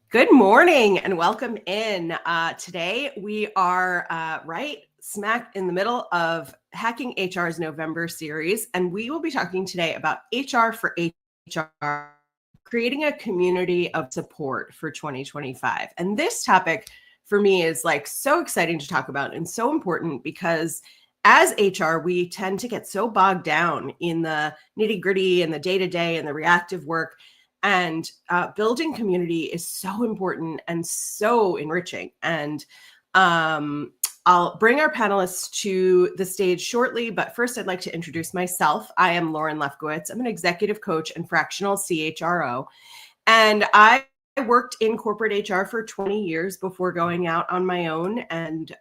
Good morning and welcome in. Today we are right smack in the middle of Hacking HR's November series, and we will be talking today about HR for HR, creating a community of support for 2025. And this topic for me is like so exciting to talk about and so important because as HR, we tend to get so bogged down in the nitty gritty and the day-to-day and the reactive work. And building community is so important and so enriching. And I'll bring our panelists to the stage shortly, but first I'd like to introduce myself. I am Lauren Lefkowitz. I'm an executive coach and fractional CHRO. And I worked in corporate HR for 20 years before going out on my own and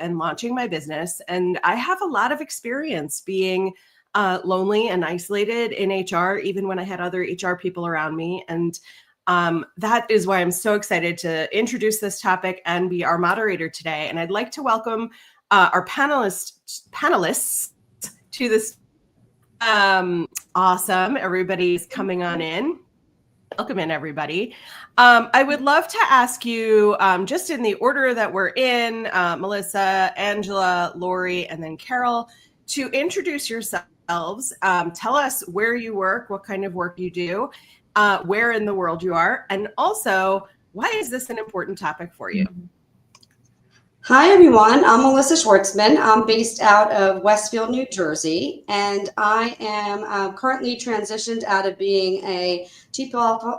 launching my business. And I have a lot of experience being lonely and isolated in HR, even when I had other HR people around me. And that is why I'm so excited to introduce this topic and be our moderator today. And I'd like to welcome our panelists to this. Awesome. Everybody's coming on in. Welcome in, everybody. I would love to ask you, just in the order that we're in, Melissa, Angela, Lori, and then Carol, to introduce yourselves. Tell us where you work, what kind of work you do, where in the world you are, and also, why is this an important topic for you? Hi, everyone. I'm Melissa Schwartzman. I'm based out of Westfield, New Jersey, and I am currently transitioned out of being a chief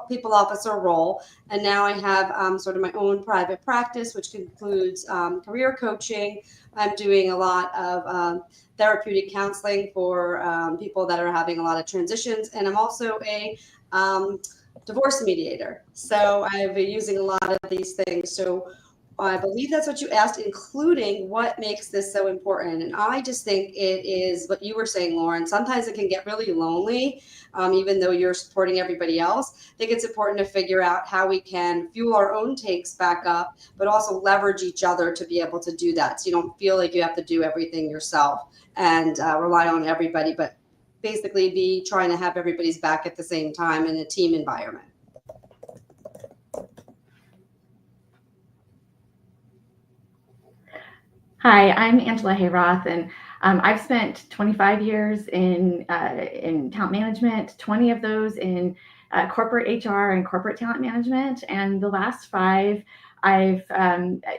people officer role, and now I have sort of my own private practice, which includes career coaching. I'm doing a lot of therapeutic counseling for people that are having a lot of transitions, and I'm also a divorce mediator. So I've been using a lot of these things. So I believe that's what you asked, including what makes this so important. And I just think it is what you were saying, Lauren. Sometimes it can get really lonely, even though you're supporting everybody else. I think it's important to figure out how we can fuel our own takes back up, but also leverage each other to be able to do that. So you don't feel like you have to do everything yourself and rely on everybody, but basically be trying to have everybody's back at the same time in a team environment. Hi, I'm Angela Hayroth, and I've spent 25 years in talent management, 20 of those in corporate HR and corporate talent management, and the last 5, I've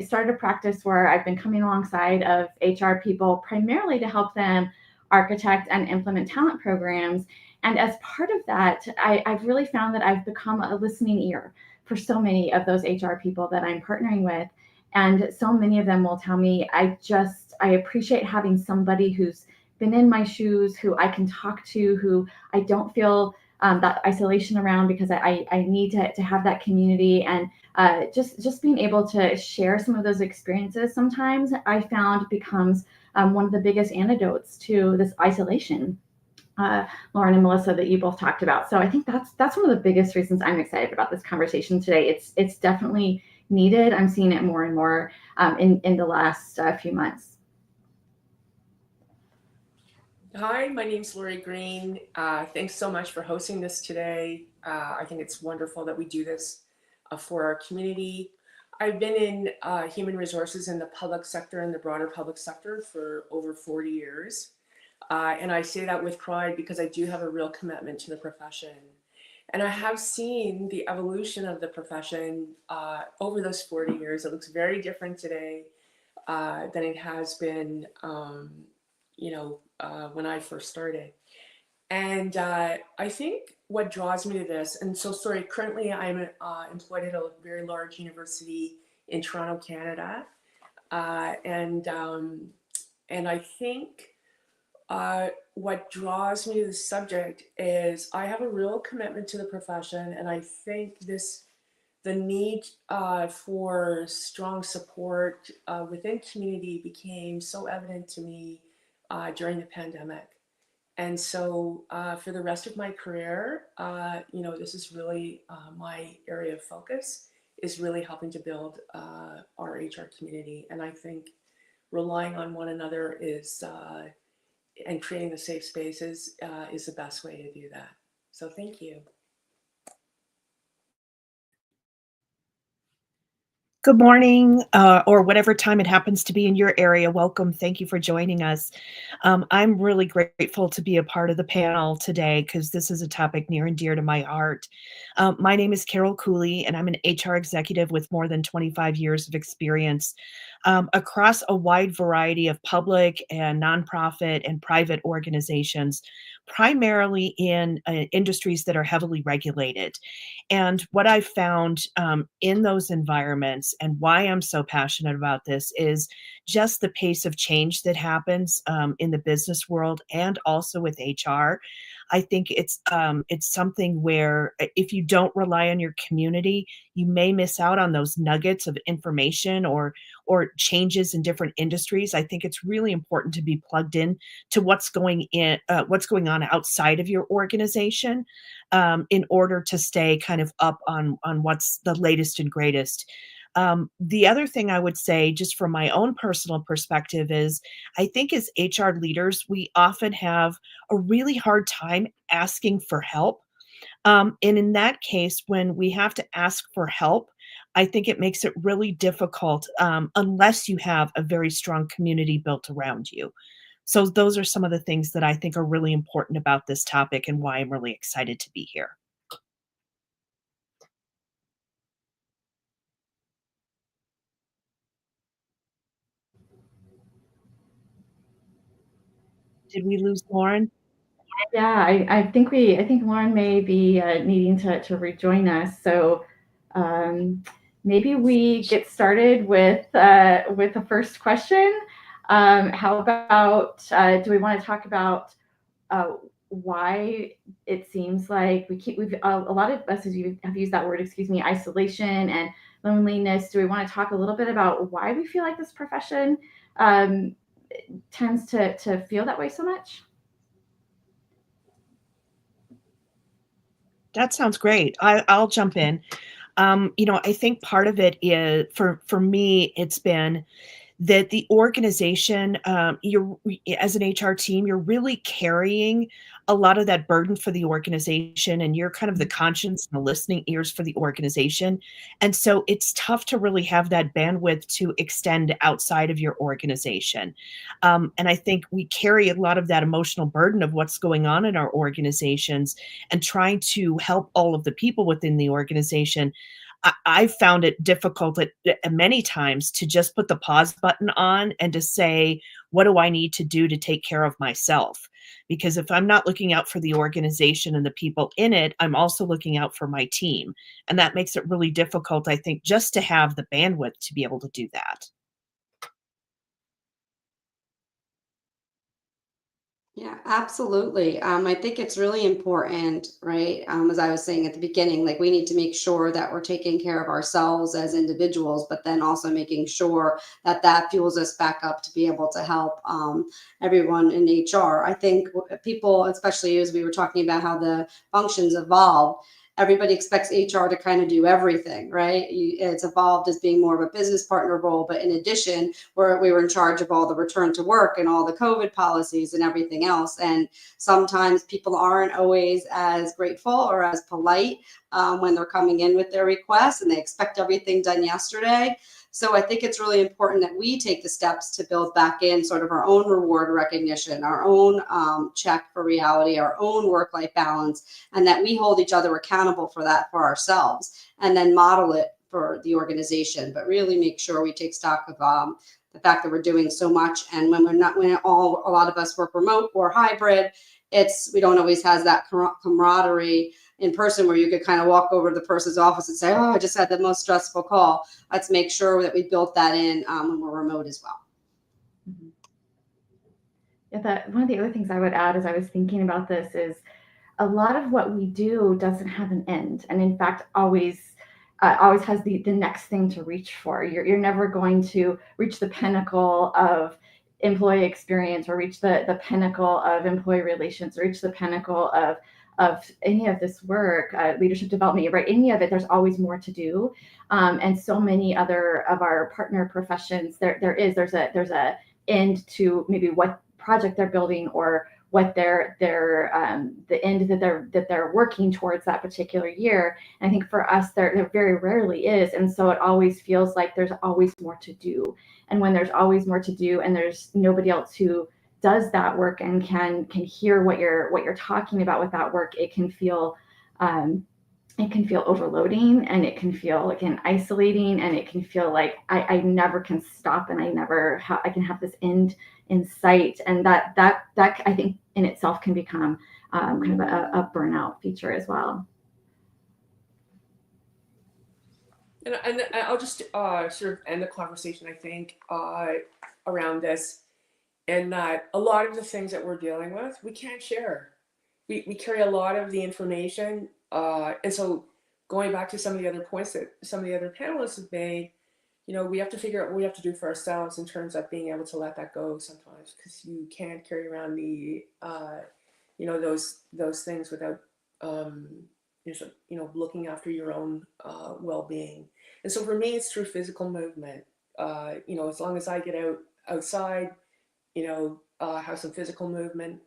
started a practice where I've been coming alongside of HR people primarily to help them architect and implement talent programs. And as part of that, I've really found that I've become a listening ear for so many of those HR people that I'm partnering with. And so many of them will tell me, I appreciate having somebody who's been in my shoes, who I can talk to, who I don't feel that isolation around, because I need to have that community. And just being able to share some of those experiences sometimes I found becomes one of the biggest antidotes to this isolation. Lauren and Melissa, that you both talked about. So I think that's one of the biggest reasons I'm excited about this conversation today. It's definitely needed. I'm seeing it more and more in the last few months. Hi, my name's Lori Green. Thanks so much for hosting this today. I think it's wonderful that we do this for our community. I've been in human resources in the public sector and the broader public sector for over 40 years. And I say that with pride because I do have a real commitment to the profession. And I have seen the evolution of the profession over those 40 years. It looks very different today than it has been, when I first started. And I think what draws me to this, and so sorry, currently I'm employed at a very large university in Toronto, Canada. And I think what draws me to the subject is I have a real commitment to the profession, and I think the need for strong support within community became so evident to me during the pandemic. And so for the rest of my career, this is really my area of focus, is really helping to build our HR community. And I think relying on one another and creating the safe spaces is the best way to do that. So thank you. Good morning, or whatever time it happens to be in your area. Welcome. Thank you for joining us. I'm really grateful to be a part of the panel today because this is a topic near and dear to my heart. My name is Carol Cooley, and I'm an HR executive with more than 25 years of experience across a wide variety of public and nonprofit and private organizations, primarily in industries that are heavily regulated. And what I've found in those environments and why I'm so passionate about this is just the pace of change that happens in the business world and also with HR. I think it's something where if you don't rely on your community, you may miss out on those nuggets of information or changes in different industries. I think it's really important to be plugged in to what's going on outside of your organization in order to stay kind of up on what's the latest and greatest. The other thing I would say, just from my own personal perspective, is I think as HR leaders, we often have a really hard time asking for help. And in that case, when we have to ask for help, I think it makes it really difficult unless you have a very strong community built around you. So those are some of the things that I think are really important about this topic and why I'm really excited to be here. Did we lose Lauren? Yeah, I think Lauren may be needing to rejoin us. So maybe we get started with the first question. How about do we want to talk about why it seems like we've a lot of us have used that word, excuse me, isolation and loneliness. Do we want to talk a little bit about why we feel like this profession tends to feel that way so much? That sounds great. I'll jump in. I think part of it is for me, it's been that the organization, you're as an HR team, you're really carrying a lot of that burden for the organization, and you're kind of the conscience and the listening ears for the organization. And so it's tough to really have that bandwidth to extend outside of your organization. And I think we carry a lot of that emotional burden of what's going on in our organizations and trying to help all of the people within the organization. I've found it difficult at many times to just put the pause button on and to say, what do I need to do to take care of myself? Because if I'm not looking out for the organization and the people in it, I'm also looking out for my team. And that makes it really difficult, I think, just to have the bandwidth to be able to do that. Yeah, absolutely. I think it's really important, right? As I was saying at the beginning, like we need to make sure that we're taking care of ourselves as individuals, but then also making sure that that fuels us back up to be able to help everyone in HR. I think people, especially as we were talking about how the functions evolve, everybody expects HR to kind of do everything, right? It's evolved as being more of a business partner role, but in addition, we were in charge of all the return to work and all the COVID policies and everything else. And sometimes people aren't always as grateful or as polite when they're coming in with their requests, and they expect everything done yesterday. So I think it's really important that we take the steps to build back in sort of our own reward recognition, our own check for reality, our own work-life balance, and that we hold each other accountable for that for ourselves, and then model it for the organization. But really make sure we take stock of the fact that we're doing so much, and when a lot of us work remote or hybrid, we don't always have that camaraderie in person where you could kind of walk over to the person's office and say, oh, I just had the most stressful call. Let's make sure that we built that in when we're remote as well. Mm-hmm. Yeah, one of the other things I would add as I was thinking about this is a lot of what we do doesn't have an end, and in fact always has the next thing to reach for. You're never going to reach the pinnacle of employee experience or reach the pinnacle of employee relations or reach the pinnacle of any of this work, leadership development, right? Any of it, there's always more to do. And so many other of our partner professions, there's a end to maybe what project they're building or what the end that they're working towards that particular year. And I think for us, there very rarely is, and so it always feels like there's always more to do. And when there's always more to do, and there's nobody else who does that work and can hear what you're talking about with that work, it can feel overloading, and it can feel, again, isolating, and it can feel like I never can stop, and I can have this end in sight, and that I think in itself can become kind of a burnout feature as well. And I'll just sort of end the conversation, I think, around this, and that a lot of the things that we're dealing with, we can't share. We carry a lot of the information, and so going back to some of the other points that some of the other panelists have made, we have to figure out what we have to do for ourselves in terms of being able to let that go sometimes, because you can't carry around the, those things without, looking after your own well-being. And so for me, it's through physical movement. As long as I get outside, have some physical movement,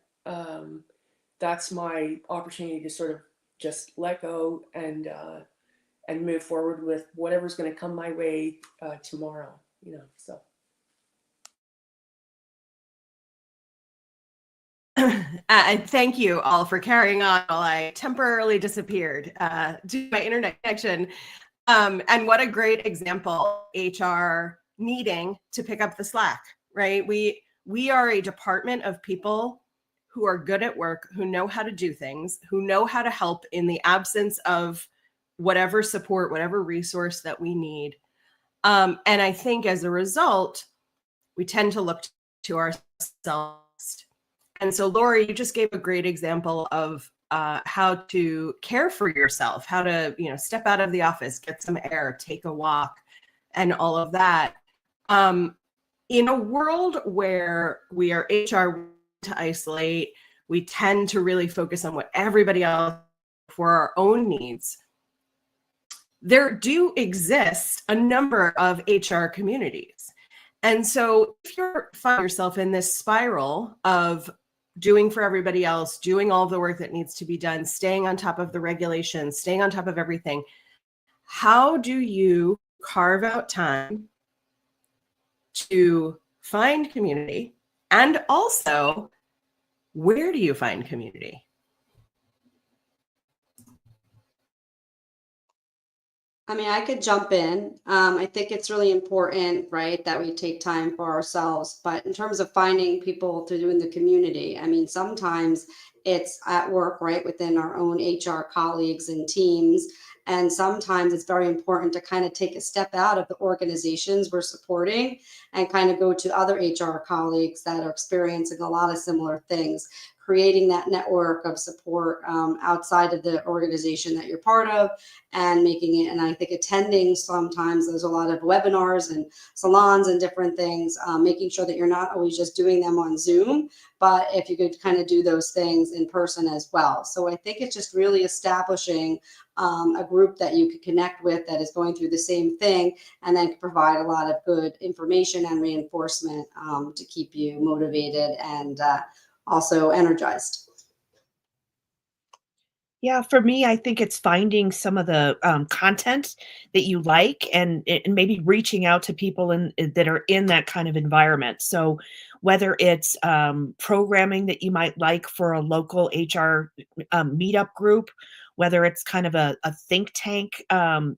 that's my opportunity to sort of just let go and move forward with whatever's going to come my way tomorrow. So. Thank you all for carrying on while I temporarily disappeared due to my internet connection. And what a great example, HR needing to pick up the slack, right? We are a department of people who are good at work, who know how to do things, who know how to help in the absence of whatever support, whatever resource that we need. And I think as a result, we tend to look to ourselves. And so, Lori, you just gave a great example of how to care for yourself, how to, step out of the office, get some air, take a walk, and all of that. In a world where we are HR to isolate, we tend to really focus on what everybody else for our own needs. There do exist a number of HR communities. And so if you find yourself in this spiral of doing for everybody else, doing all of the work that needs to be done, staying on top of the regulations, staying on top of everything, how do you carve out time to find community? And also, where do you find community? I mean, I could jump in. I think it's really important, right, that we take time for ourselves. But in terms of finding people to do in the community, I mean, sometimes it's at work, right, within our own HR colleagues and teams. And sometimes it's very important to kind of take a step out of the organizations we're supporting and kind of go to other HR colleagues that are experiencing a lot of similar things, creating that network of support outside of the organization that you're part of and making it. And I think attending, sometimes there's a lot of webinars and salons and different things, making sure that you're not always just doing them on Zoom, but if you could kind of do those things in person as well. So I think it's just really establishing a group that you could connect with that is going through the same thing, and then provide a lot of good information and reinforcement to keep you motivated and also energized. Yeah, for me, I think it's finding some of the content that you like, and maybe reaching out to people that are in that kind of environment. So whether it's programming that you might like for a local HR meetup group, whether it's kind of a think tank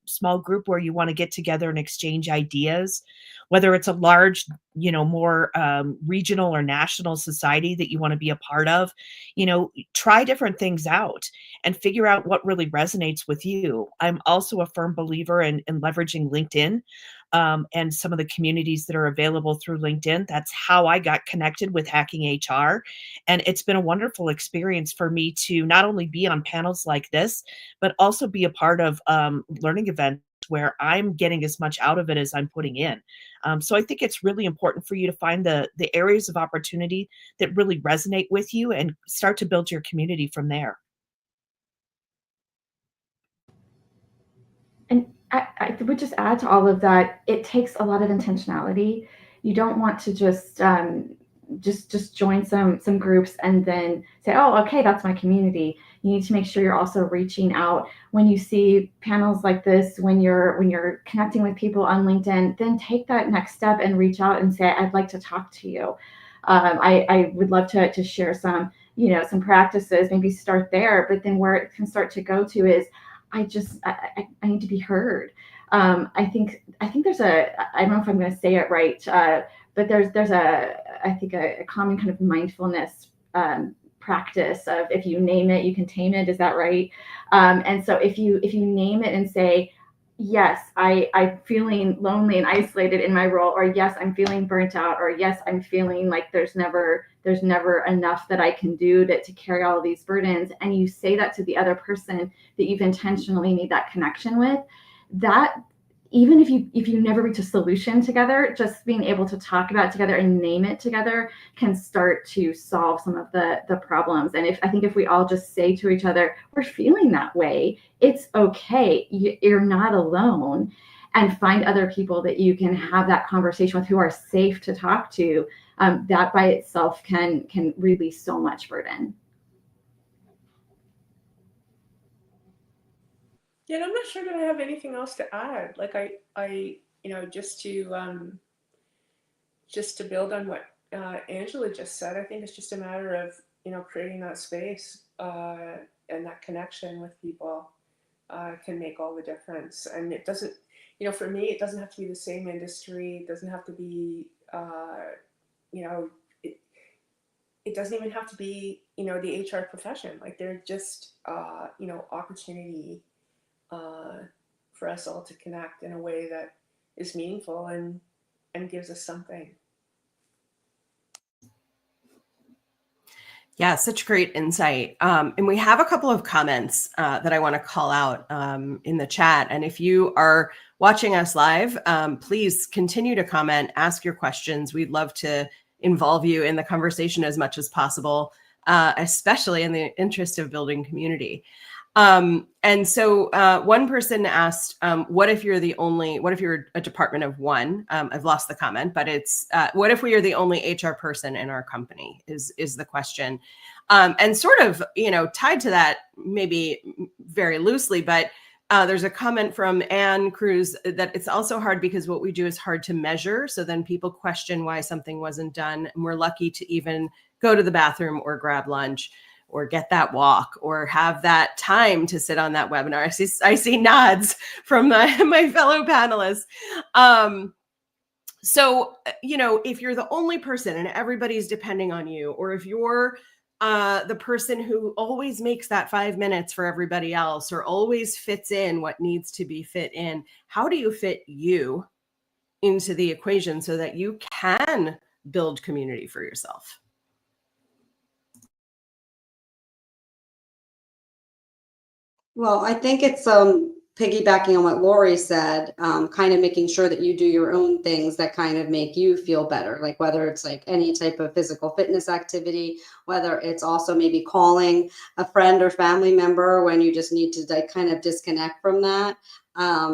small group where you want to get together and exchange ideas, whether it's a large, more regional or national society that you want to be a part of, try different things out and figure out what really resonates with you. I'm also a firm believer in leveraging LinkedIn and some of the communities that are available through LinkedIn. That's how I got connected with Hacking HR. And it's been a wonderful experience for me to not only be on panels like this, but also be a part of learning events where I'm getting as much out of it as I'm putting in. So I think it's really important for you to find the areas of opportunity that really resonate with you and start to build your community from there. And I would just add to all of that, it takes a lot of intentionality. You don't want to just just join some groups and then say, oh, okay, that's my community. You need to make sure you're also reaching out when you see panels like this, when you're connecting with people on LinkedIn, then take that next step and reach out and say, I'd like to talk to you. I would love to share some practices, maybe start there, but then where it can start to go to is, I need to be heard. I think there's I don't know if I'm going to say it right, but there's I think a common kind of mindfulness practice of, if you name it, you can tame it. Is that right? And so if you name it and say, yes, I'm feeling lonely and isolated in my role, or yes, I'm feeling burnt out, or yes, I'm feeling like there's never enough that I can do to carry all of these burdens, and you say that to the other person that you've intentionally made that connection with, that even if you never reach a solution together, just being able to talk about it together and name it together can start to solve some of the problems. And I think if we all just say to each other, we're feeling that way, it's okay, you're not alone, and find other people that you can have that conversation with who are safe to talk to, that by itself can release so much burden. Yeah, and I'm not sure that I have anything else to add. Like I just to build on what Angela just said, I think it's just a matter of, creating that space and that connection with people can make all the difference. And it doesn't, for me, it doesn't have to be the same industry. It doesn't have to be, it doesn't even have to be, the HR profession. Like, they're just, opportunity for us all to connect in a way that is meaningful and gives us something. Yeah, such great insight. And we have a couple of comments that I want to call out in the chat. And if you are watching us live, please continue to comment, ask your questions. We'd love to involve you in the conversation as much as possible, especially in the interest of building community. And so one person asked, what if you're a department of one? I've lost the comment, but it's, what if we are the only HR person in our company is the question. And sort of, tied to that, maybe very loosely, but there's a comment from Anne Cruz that it's also hard because what we do is hard to measure. So then people question why something wasn't done. And we're lucky to even go to the bathroom or grab lunch, or get that walk, or have that time to sit on that webinar. I see nods from my fellow panelists. So, if you're the only person and everybody's depending on you, or if you're the person who always makes that 5 minutes for everybody else, or always fits in what needs to be fit in, how do you fit you into the equation so that you can build community for yourself? Well, I think it's piggybacking on what Lori said, kind of making sure that you do your own things that kind of make you feel better, like whether it's like any type of physical fitness activity, whether it's also maybe calling a friend or family member when you just need to like kind of disconnect from that.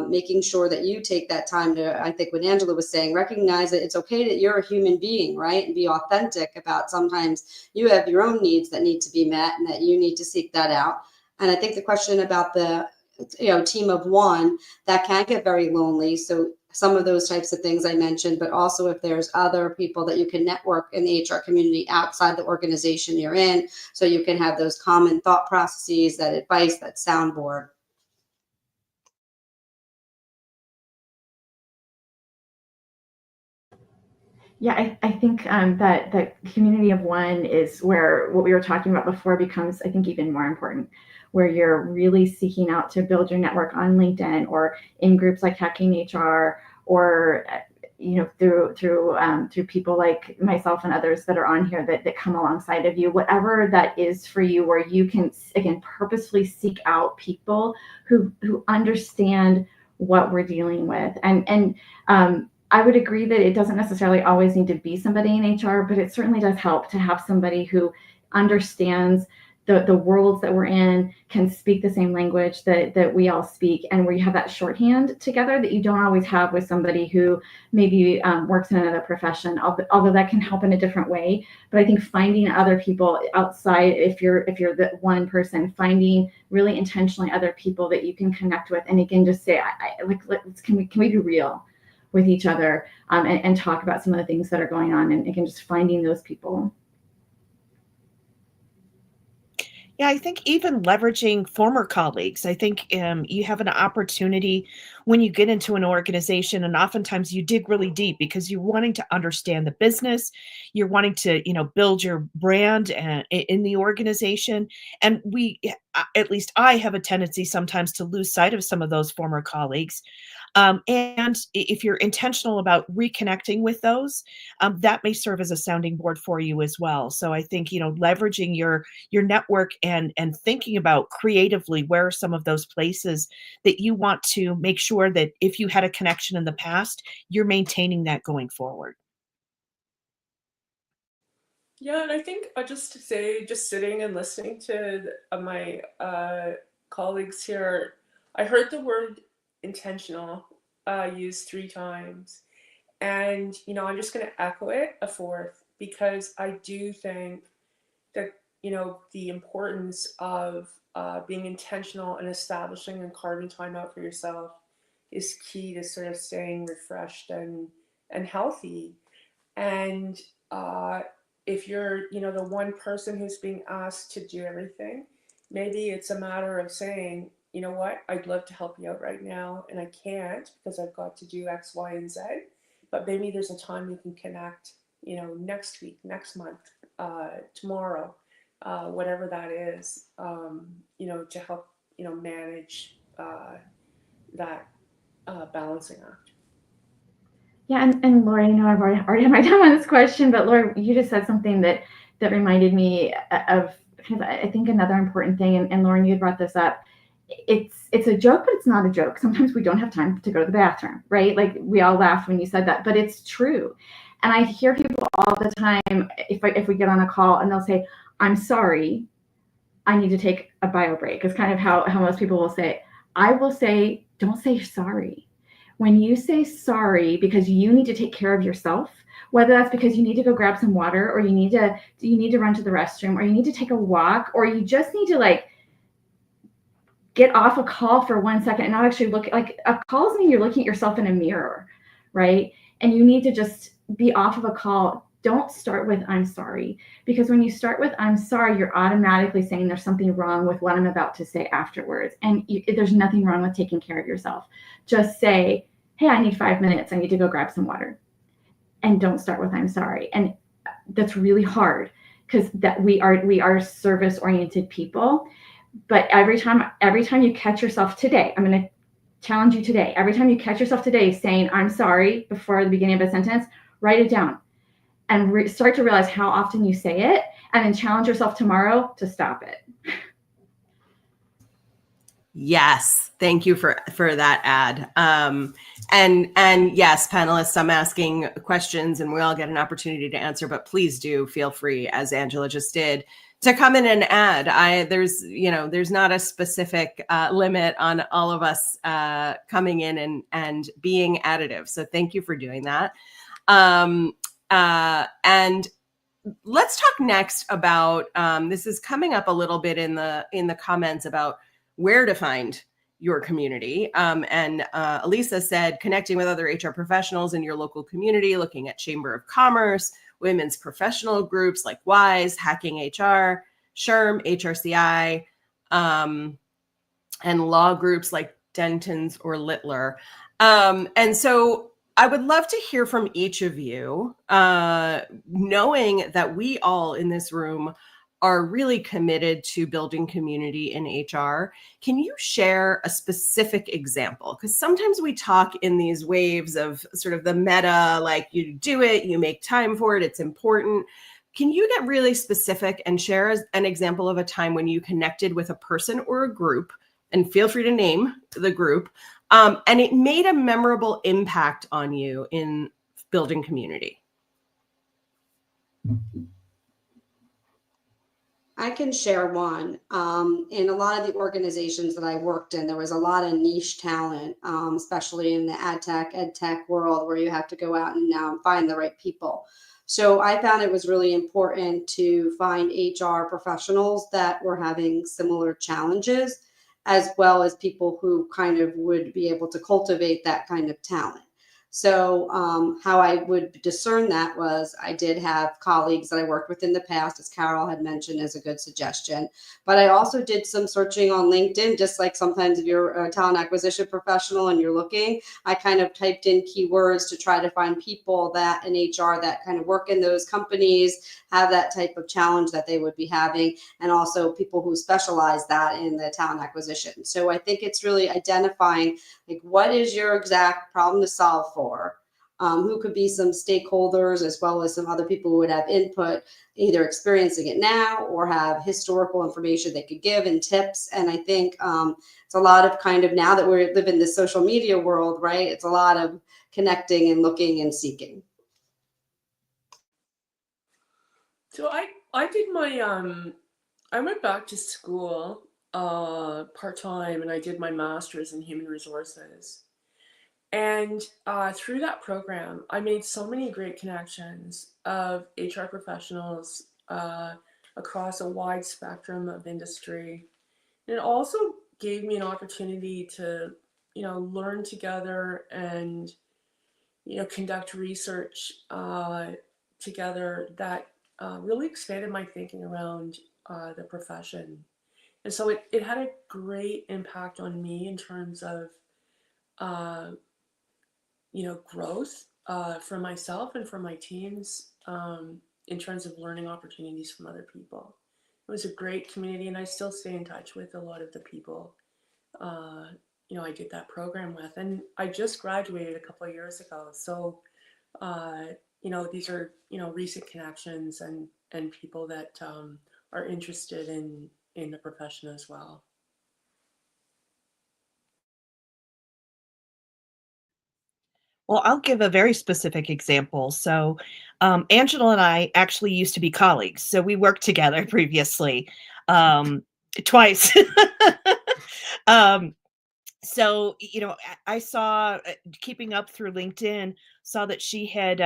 Making sure that you take that time to, I think what Angela was saying, recognize that it's okay that you're a human being, right? And be authentic about sometimes you have your own needs that need to be met and that you need to seek that out. And I think the question about the, team of one, that can get very lonely. So some of those types of things I mentioned, but also if there's other people that you can network in the HR community outside the organization you're in, so you can have those common thought processes, that advice, that soundboard. Yeah, I think that the community of one is where what we were talking about before becomes, I think, even more important, where you're really seeking out to build your network on LinkedIn or in groups like Hacking HR, or through people like myself and others that are on here that come alongside of you, whatever that is for you, where you can, again, purposefully seek out people who understand what we're dealing with. And I would agree that it doesn't necessarily always need to be somebody in HR, but it certainly does help to have somebody who understands the worlds that we're in can speak the same language that we all speak, and where you have that shorthand together that you don't always have with somebody who maybe works in another profession, although that can help in a different way. But I think finding other people outside, if you're the one person, finding really intentionally other people that you can connect with, and again, just say, can we be real with each other, and talk about some of the things that are going on, and again, just finding those people. Yeah, I think even leveraging former colleagues. I think you have an opportunity when you get into an organization, and oftentimes you dig really deep because you're wanting to understand the business, you're wanting to, build your brand in the organization. And at least I have a tendency sometimes to lose sight of some of those former colleagues. And if you're intentional about reconnecting with those, that may serve as a sounding board for you as well. So I think, leveraging your network and thinking about creatively where are some of those places that you want to make sure that if you had a connection in the past, you're maintaining that going forward. Yeah, and I think just to say, just sitting and listening to my colleagues here, I heard the word intentional used 3 times. And, I'm just going to echo it a fourth, because I do think that, the importance of being intentional and establishing and carving time out for yourself is key to sort of staying refreshed and healthy. And if you're, the one person who's being asked to do everything, maybe it's a matter of saying, you know what, I'd love to help you out right now, and I can't because I've got to do X, Y, and Z. But maybe there's a time you can connect, next week, next month, tomorrow, whatever that is, to help, manage that balancing act. Yeah, and Laura, I've already had my time on this question, but Laura, you just said something that reminded me of kind of, I think, another important thing. And Lauren, you had brought this up. It's a joke, but it's not a joke. Sometimes we don't have time to go to the bathroom, right? Like, we all laughed when you said that, but it's true. And I hear people all the time, if we get on a call, and they'll say, "I'm sorry, I need to take a bio break." It's kind of how most people will say it. I will say, don't say sorry. When you say sorry because you need to take care of yourself, whether that's because you need to go grab some water, or you need to run to the restroom, or you need to take a walk, or you just need to get off a call for 1 second and not actually look, like, a call is when you're looking at yourself in a mirror, right? And you need to just be off of a call. Don't start with "I'm sorry," because when you start with "I'm sorry," you're automatically saying there's something wrong with what I'm about to say afterwards. And there's nothing wrong with taking care of yourself. Just say, "Hey, I need 5 minutes. I need to go grab some water." And don't start with "I'm sorry." And that's really hard, because that we are service-oriented people. But every time you catch yourself today, I'm going to challenge you today. Every time you catch yourself today saying "I'm sorry" before the beginning of a sentence, write it down and start to realize how often you say it, and then challenge yourself tomorrow to stop it. Yes, thank you for that ad. And yes, panelists, I'm asking questions, and we all get an opportunity to answer, but please do feel free, as Angela just did, to come in and add. There's not a specific limit on all of us coming in and being additive. So thank you for doing that. And let's talk next about this is coming up a little bit in the comments about where to find your community. And Elisa said, connecting with other HR professionals in your local community, looking at Chamber of Commerce, women's professional groups like WISE, Hacking HR, SHRM, HRCI, and law groups like Dentons or Littler. And so I would love to hear from each of you, knowing that we all in this room are really committed to building community in HR. Can you share a specific example? Because sometimes we talk in these waves of sort of the meta, like, you do it, you make time for it, it's important. Can you get really specific and share an example of a time when you connected with a person or a group, and feel free to name the group, and it made a memorable impact on you in building community? I can share one. In a lot of the organizations that I worked in, there was a lot of niche talent, especially in the ed tech world, where you have to go out and now find the right people. So I found it was really important to find HR professionals that were having similar challenges, as well as people who kind of would be able to cultivate that kind of talent. So how I would discern that was I did have colleagues that I worked with in the past, as Carol had mentioned, as a good suggestion. But I also did some searching on LinkedIn, just like sometimes if you're a talent acquisition professional and you're looking, I kind of typed in keywords to try to find people that in HR that kind of work in those companies, have that type of challenge that they would be having, and also people who specialize that in the talent acquisition. So I think it's really identifying like what is your exact problem to solve for, who could be some stakeholders as well as some other people who would have input, either experiencing it now or have historical information they could give and tips. And I think it's a lot of kind of, now that we live in this social media world, right? It's a lot of connecting and looking and seeking. So I did my I went back to school part-time, and I did my master's in human resources. And through that program, I made so many great connections of HR professionals across a wide spectrum of industry. And it also gave me an opportunity to, learn together and, conduct research together that really expanded my thinking around the profession. And so it had a great impact on me in terms of, growth for myself and for my teams, in terms of learning opportunities from other people. It was a great community, and I still stay in touch with a lot of the people, I did that program with. And I just graduated a couple of years ago. So, these are, recent connections and people that are interested in the profession as well. Well, I'll give a very specific example. So, Angela and I actually used to be colleagues. So we worked together previously, twice. um, so, I saw, keeping up through LinkedIn, saw that she had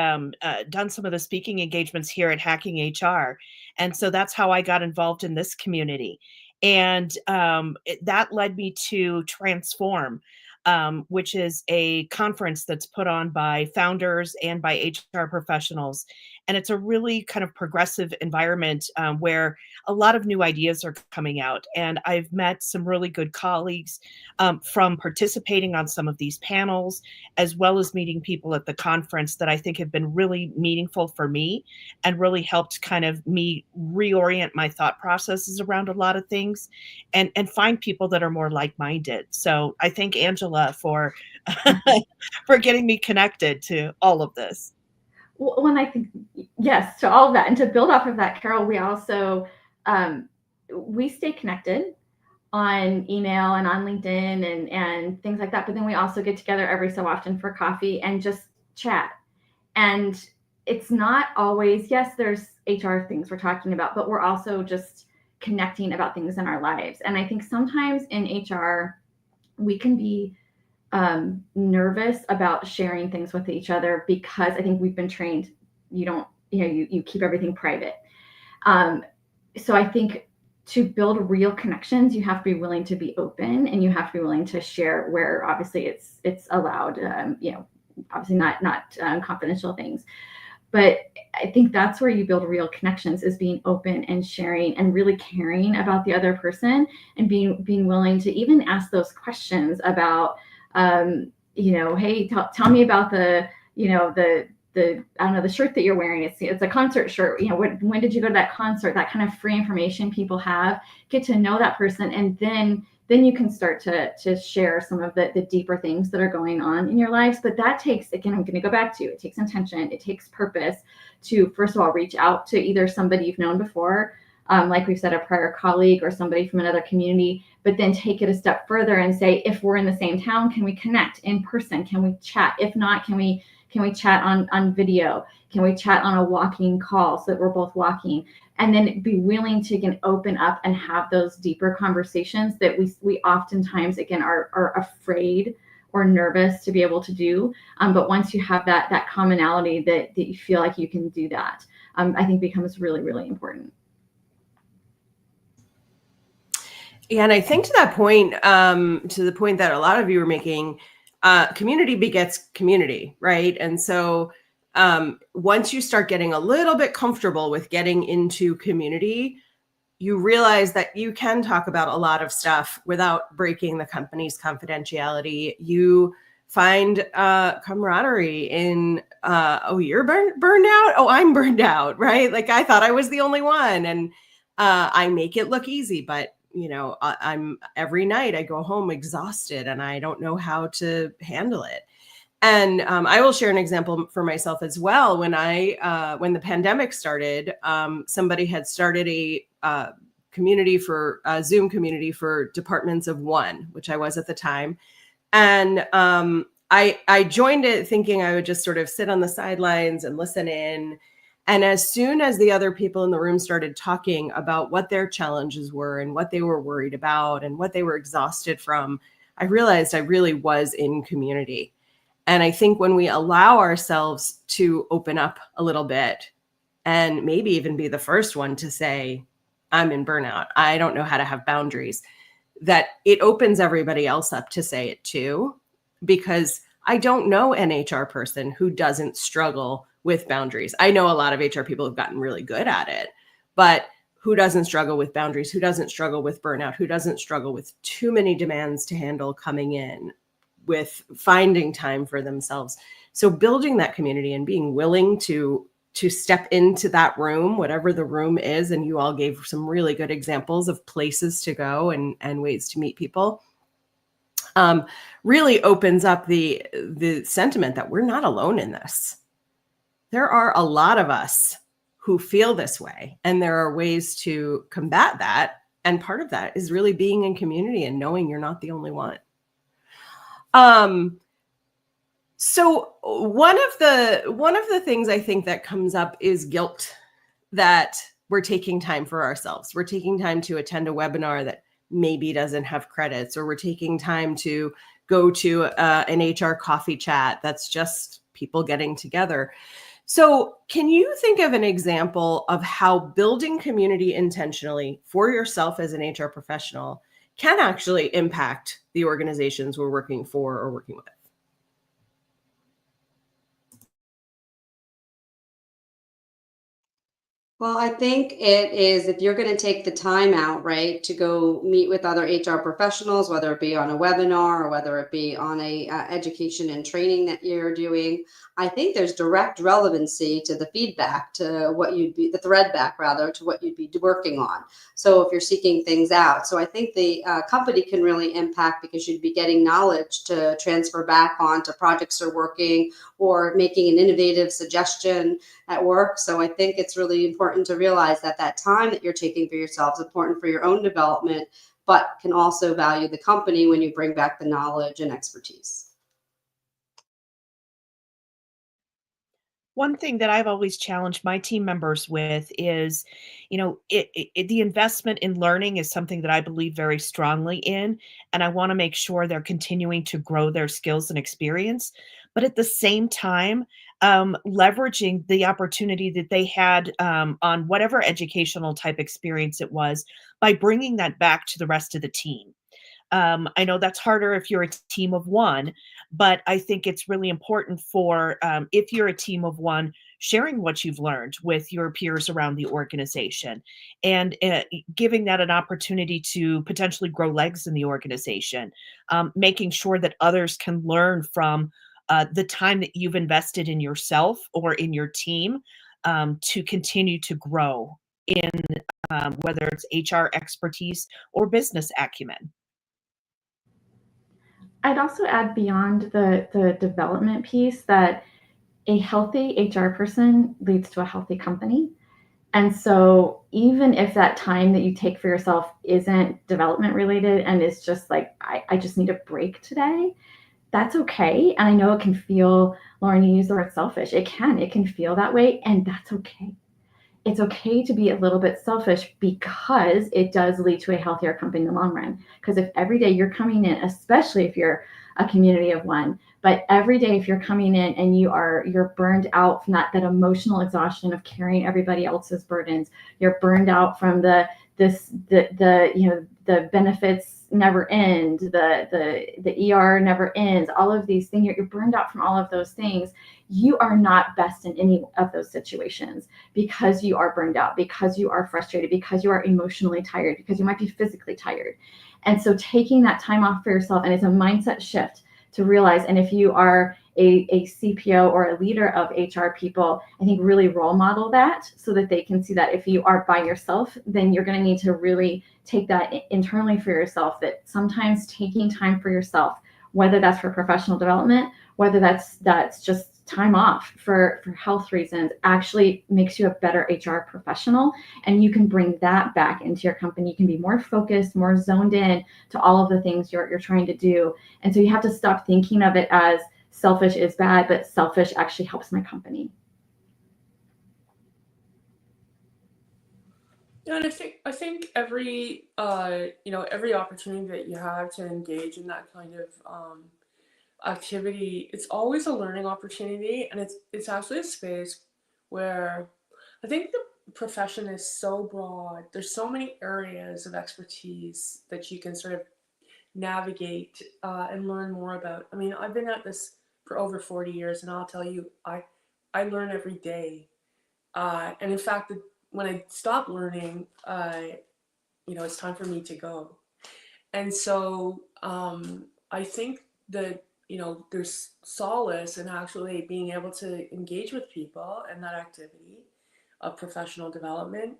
done some of the speaking engagements here at Hacking HR. And so that's how I got involved in this community. And that led me to Transform, which is a conference that's put on by founders and by HR professionals. And it's a really kind of progressive environment where a lot of new ideas are coming out. And I've met some really good colleagues from participating on some of these panels, as well as meeting people at the conference that I think have been really meaningful for me and really helped kind of me reorient my thought processes around a lot of things and find people that are more like-minded. So I thank Angela for for getting me connected to all of this. Well, and I think, yes, to all of that. And to build off of that, Carol, we also, we stay connected on email and on LinkedIn and things like that. But then we also get together every so often for coffee and just chat. And it's not always, yes, there's HR things we're talking about, but we're also just connecting about things in our lives. And I think sometimes in HR, we can be nervous about sharing things with each other because I think we've been trained, you keep everything private. So I think to build real connections, you have to be willing to be open, and you have to be willing to share where obviously it's allowed, obviously not confidential things. But I think that's where you build real connections, is being open and sharing and really caring about the other person, and being willing to even ask those questions about, hey, tell me about the I don't know, the shirt that you're wearing. It's a concert shirt. When did you go to that concert? That kind of free information people have, get to know that person, and then you can start to share some of the deeper things that are going on in your lives. But that takes, again, I'm going to go back to, it takes intention, it takes purpose to, first of all, reach out to either somebody you've known before, like we've said, a prior colleague or somebody from another community, but then take it a step further and say, if we're in the same town, can we connect in person? Can we chat? If not, can we chat on video? Can we chat on a walking call so that we're both walking? and then be willing to, again, open up and have those deeper conversations that we oftentimes, again, are afraid or nervous to be able to do. But once you have that commonality that you feel like you can do that, I think becomes really, really important. Yeah, and I think to that point, to the point that a lot of you were making, community begets community, right? And so once you start getting a little bit comfortable with getting into community, you realize that you can talk about a lot of stuff without breaking the company's confidentiality. You find camaraderie in, oh, you're burned out? Oh, I'm burned out, right? Like, I thought I was the only one. And I make it look easy, but I'm every night I go home exhausted and I don't know how to handle it. And I will share an example for myself as well. When when the pandemic started, somebody had started a community for Zoom community for departments of one, which I was at the time. And I joined it thinking I would just sort of sit on the sidelines and listen in. And as soon as the other people in the room started talking about what their challenges were and what they were worried about and what they were exhausted from, I realized I really was in community. And I think when we allow ourselves to open up a little bit and maybe even be the first one to say, I'm in burnout, I don't know how to have boundaries, that it opens everybody else up to say it too. Because I don't know an HR person who doesn't struggle with boundaries. I know a lot of HR people have gotten really good at it, but who doesn't struggle with boundaries? Who doesn't struggle with burnout? Who doesn't struggle with too many demands to handle coming in, with finding time for themselves? So building that community and being willing to step into that room, whatever the room is, and you all gave some really good examples of places to go and ways to meet people, really opens up the sentiment that we're not alone in this. There are a lot of us who feel this way, and there are ways to combat that. And part of that is really being in community and knowing you're not the only one. So one of the things I think that comes up is guilt, that we're taking time for ourselves. We're taking time to attend a webinar that maybe doesn't have credits, or we're taking time to go to an HR coffee chat that's just people getting together. So can you think of an example of how building community intentionally for yourself as an HR professional can actually impact the organizations we're working for or working with? Well, I think it is, if you're going to take the time out, right, to go meet with other HR professionals, whether it be on a webinar or whether it be on a education and training that you're doing, I think there's direct relevancy to the feedback, to what you'd be, the thread back rather, to what you'd be working on. So if you're seeking things out. So I think the company can really impact, because you'd be getting knowledge to transfer back on to projects they're working, or making an innovative suggestion at work. So I think it's really important to realize that that time that you're taking for yourself is important for your own development, but can also value the company when you bring back the knowledge and expertise. One thing that I've always challenged my team members with is, the investment in learning is something that I believe very strongly in, and I want to make sure they're continuing to grow their skills and experience. But at the same time, leveraging the opportunity that they had on whatever educational type experience it was, by bringing that back to the rest of the team. I know that's harder if you're a team of one, but I think it's really important for, if you're a team of one, sharing what you've learned with your peers around the organization, and giving that an opportunity to potentially grow legs in the organization, making sure that others can learn from the time that you've invested in yourself or in your team, to continue to grow in whether it's HR expertise or business acumen. I'd also add, beyond the development piece, that a healthy HR person leads to a healthy company. And so even if that time that you take for yourself isn't development related and it's just like, I just need a break today, that's okay. And I know it can feel, Lauren, you use the word selfish. It can feel that way, and that's okay. it's okay to be a little bit selfish, because it does lead to a healthier company in the long run. Because if every day you're coming in, especially if you're a community of one, but every day if you're coming in and you're burned out from that emotional exhaustion of carrying everybody else's burdens, you're burned out from the benefits never end, the ER never ends, all of these things, you're burned out from all of those things. You are not best in any of those situations, because you are burned out, because you are frustrated, because you are emotionally tired, because you might be physically tired. And so taking that time off for yourself, and it's a mindset shift to realize, and if you are a CPO or a leader of HR people, I think really role model that, so that they can see that if you are by yourself, then you're going to need to really take that internally for yourself, that sometimes taking time for yourself, whether that's for professional development, whether that's just time off for health reasons, actually makes you a better HR professional. And you can bring that back into your company. You can be more focused, more zoned in to all of the things you're trying to do. And so you have to stop thinking of it as selfish is bad, but selfish actually helps my company. Yeah, and I think every every opportunity that you have to engage in that kind of activity, it's always a learning opportunity, and it's actually a space where I think the profession is so broad. There's so many areas of expertise that you can sort of navigate and learn more about. I mean, I've been at this for over 40 years, and I'll tell you, I learn every day. And in fact, when I stop learning, it's time for me to go. And so I think that, there's solace in actually being able to engage with people and that activity of professional development,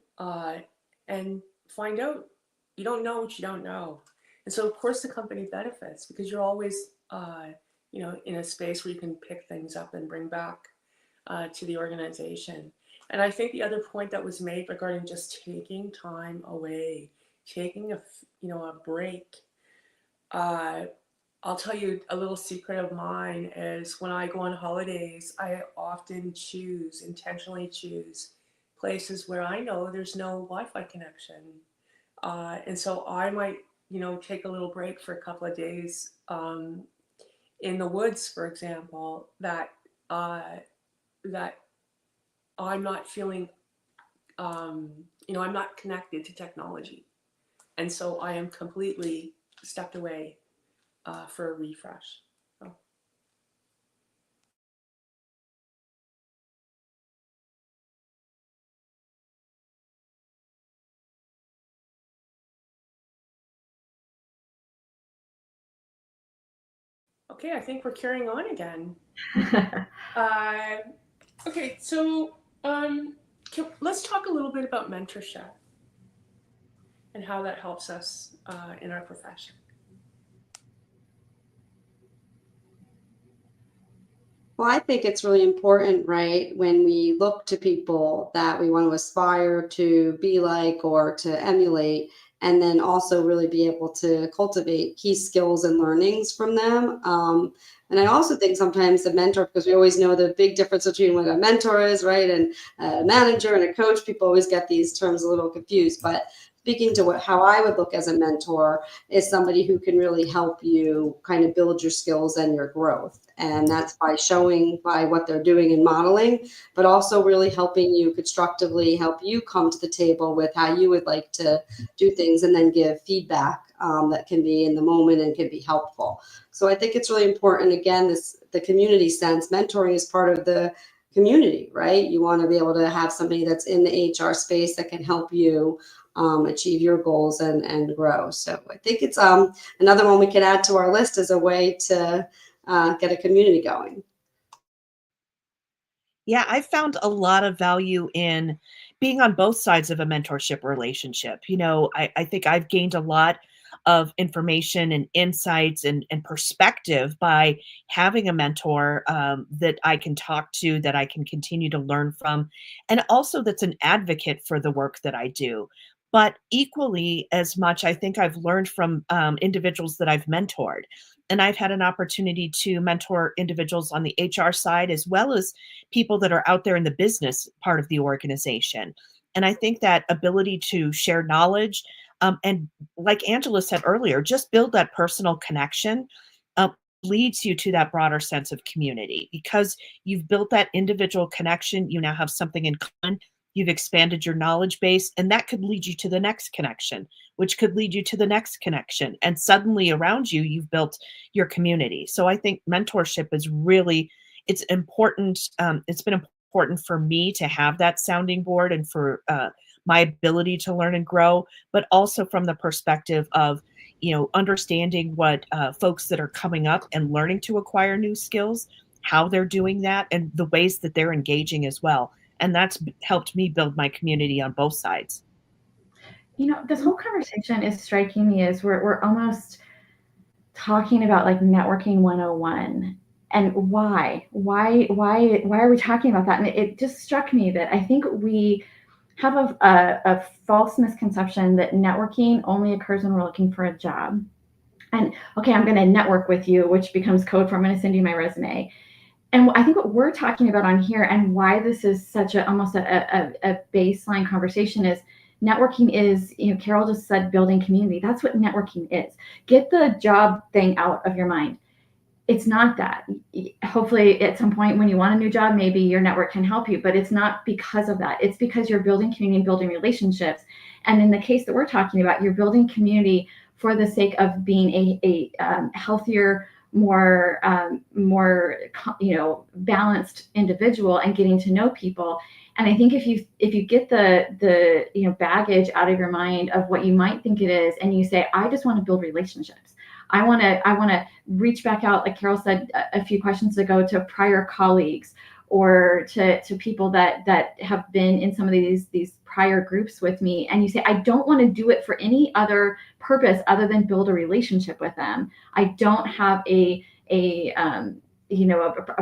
and find out. You don't know what you don't know. And so, of course, the company benefits, because you're always, in a space where you can pick things up and bring back to the organization. And I think the other point that was made regarding just taking time away, taking a break. I'll tell you a little secret of mine is, when I go on holidays, I often intentionally choose places where I know there's no Wi-Fi connection. And so I might, take a little break for a couple of days in the woods, for example, that I'm not feeling, I'm not connected to technology. And so I am completely stepped away for a refresh. So. Okay, I think we're carrying on again. Okay, so let's talk a little bit about mentorship and how that helps us in our profession. Well, I think it's really important, right, when we look to people that we want to aspire to be like or to emulate, and then also really be able to cultivate key skills and learnings from them. And I also think sometimes the mentor, because we always know the big difference between what a mentor is, right, and a manager and a coach. People always get these terms a little confused. But speaking to how I would look as a mentor is somebody who can really help you kind of build your skills and your growth. And that's by showing by what they're doing and modeling, but also really helping you constructively help you come to the table with how you would like to do things, and then give feedback that can be in the moment and can be helpful. So I think it's really important. Again, the community sense. Mentoring is part of the community, right? You want to be able to have somebody that's in the HR space that can help you achieve your goals and grow. So I think it's another one we could add to our list as a way to get a community going. Yeah, I found a lot of value in being on both sides of a mentorship relationship. I think I've gained a lot of information and insights and perspective by having a mentor that I can talk to, that I can continue to learn from, and also that's an advocate for the work that I do. But equally as much, I think I've learned from individuals that I've mentored. And I've had an opportunity to mentor individuals on the HR side as well as people that are out there in the business part of the organization. And I think that ability to share knowledge, and like Angela said earlier, just build that personal connection, uh, leads you to that broader sense of community because you've built that individual connection. You now have something in common. You've expanded your knowledge base, and that could lead you to the next connection, which could lead you to the next connection. And suddenly around you, you've built your community. So I think mentorship is really, it's important. It's been important for me to have that sounding board and for my ability to learn and grow, but also from the perspective of, understanding what folks that are coming up and learning to acquire new skills, how they're doing that, and the ways that they're engaging as well. And that's helped me build my community on both sides. This whole conversation is striking me as we're almost talking about like networking 101. And why are we talking about that? And it just struck me that I think we have a false misconception that networking only occurs when we're looking for a job. And okay, I'm going to network with you, which becomes code for I'm going to send you my resume. And I think what we're talking about on here and why this is such almost a baseline conversation is networking is, Carol just said building community. That's what networking is. Get the job thing out of your mind. It's not that. Hopefully at some point when you want a new job, maybe your network can help you, but it's not because of that. It's because you're building community and building relationships. And in the case that we're talking about, you're building community for the sake of being a healthier, more balanced individual and getting to know people. And I think if you get the baggage out of your mind of what you might think it is, and you say, I just want to build relationships. I want to reach back out, like Carol said a few questions ago, to prior colleagues or to people that have been in some of these prior groups with me, and you say, I don't want to do it for any other purpose other than build a relationship with them. I don't have a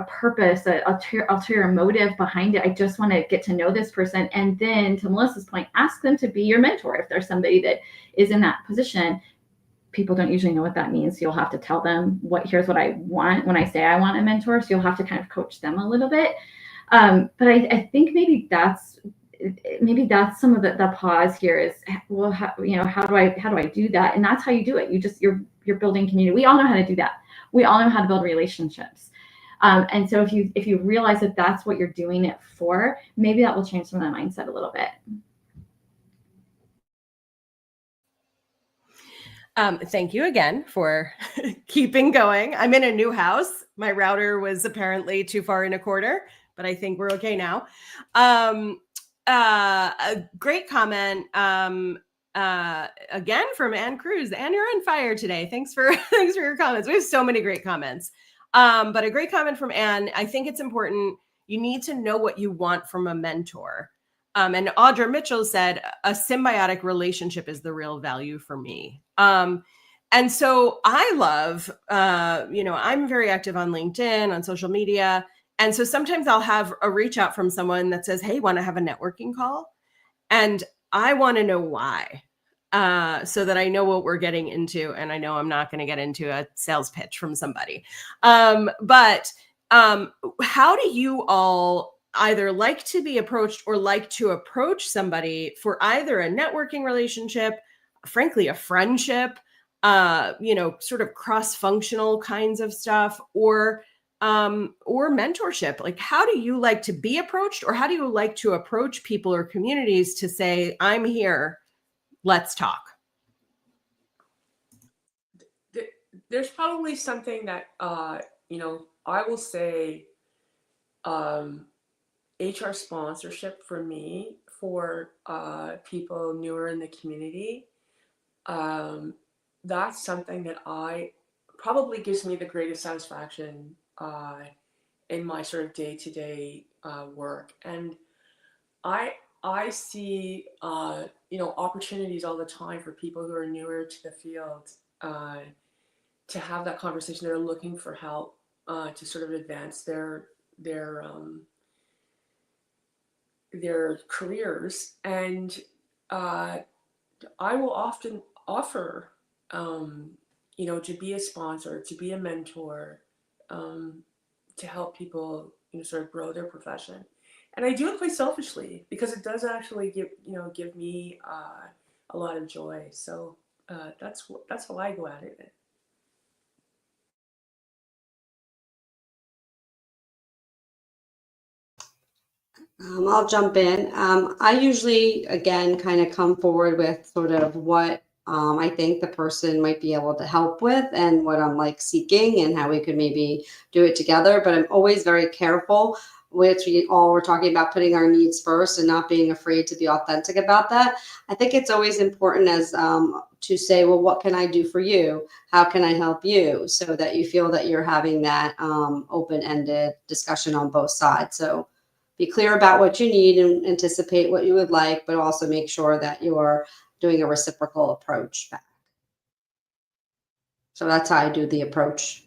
purpose, an ulterior motive behind it. I just want to get to know this person. And then to Melissa's point, ask them to be your mentor. If there's somebody that is in that position, people don't usually know what that means. So you'll have to tell them here's what I want when I say I want a mentor. So you'll have to kind of coach them a little bit. But I think maybe that's some of the pause here is, well, how do I do that? And that's how you do it. You're building community. We all know how to do that. We all know how to build relationships. And so if you realize that that's what you're doing it for, maybe that will change some of that mindset a little bit. Thank you again for keeping going. I'm in a new house. My router was apparently too far in a quarter, but I think we're okay now. A great comment again from Ann Cruz. Ann, you're on fire today. Thanks for your comments. We have so many great comments. But a great comment from Ann. I think it's important. You need to know what you want from a mentor. And Audra Mitchell said, a symbiotic relationship is the real value for me. And so I love, I'm very active on LinkedIn, on social media. And so sometimes I'll have a reach out from someone that says, hey, want to have a networking call? And I want to know why, so that I know what we're getting into. And I know I'm not going to get into a sales pitch from somebody. But how do you all either like to be approached or like to approach somebody for either a networking relationship, frankly, a friendship, sort of cross-functional kinds of stuff, or mentorship? Like, how do you like to be approached, or how do you like to approach people or communities to say, I'm here, let's talk? There's probably something that, I will say, HR sponsorship for me, for people newer in the community, that's something that probably gives me the greatest satisfaction in my sort of day-to-day work. And I see opportunities all the time for people who are newer to the field to have that conversation. They're looking for help to sort of advance their careers, and I will often offer you know, to be a sponsor, to be a mentor, to help people, you know, sort of grow their profession. And I do it quite selfishly because it does actually give me a lot of joy. So that's how I go at it. I'll jump in. I usually, again, kind of come forward with sort of what I think the person might be able to help with and what I'm like seeking and how we could maybe do it together. But I'm always very careful, which we all were talking about putting our needs first and not being afraid to be authentic about that. I think it's always important as to say, well, what can I do for you? How can I help you? So that you feel that you're having that open-ended discussion on both sides. So be clear about what you need and anticipate what you would like, but also make sure that you're doing a reciprocal approach back. So that's how I do the approach.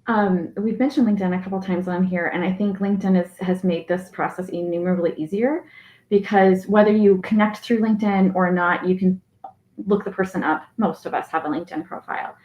We've mentioned LinkedIn a couple times on here, and I think LinkedIn has made this process innumerably easier because whether you connect through LinkedIn or not, you can look the person up. Most of us have a LinkedIn profile.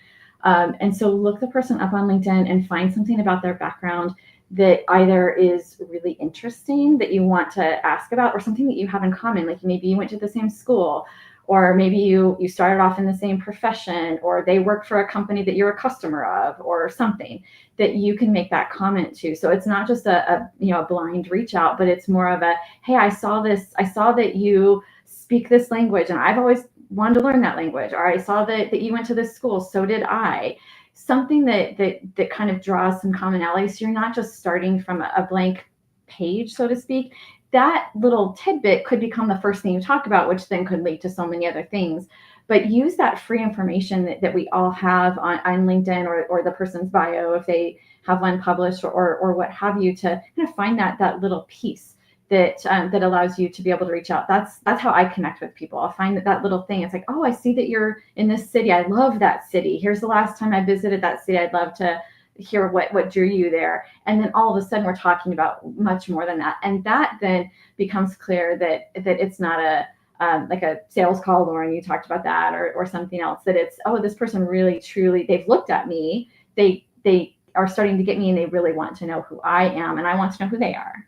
And so look the person up on LinkedIn and find something about their background that either is really interesting that you want to ask about or something that you have in common. Like maybe you went to the same school, or maybe you started off in the same profession, or they work for a company that you're a customer of, or something that you can make that comment to. So it's not just a blind reach out, but it's more of a, hey, I saw that you speak this language and I've always wanted to learn that language, or I saw that you went to this school, so did I. Something that kind of draws some commonality, so you're not just starting from a blank page, so to speak. That little tidbit could become the first thing you talk about, which then could lead to so many other things. But use that free information that we all have on LinkedIn or the person's bio, if they have one published or what have you, to kind of find that little piece that allows you to be able to reach out. That's how I connect with people. I'll find that little thing. It's like, oh, I see that you're in this city. I love that city. Here's the last time I visited that city. I'd love to hear what drew you there. And then all of a sudden we're talking about much more than that. And that then becomes clear that it's not like a sales call, Lauren, you talked about that, or something else, that it's, oh, this person really, truly, they've looked at me. They are starting to get me and they really want to know who I am. And I want to know who they are.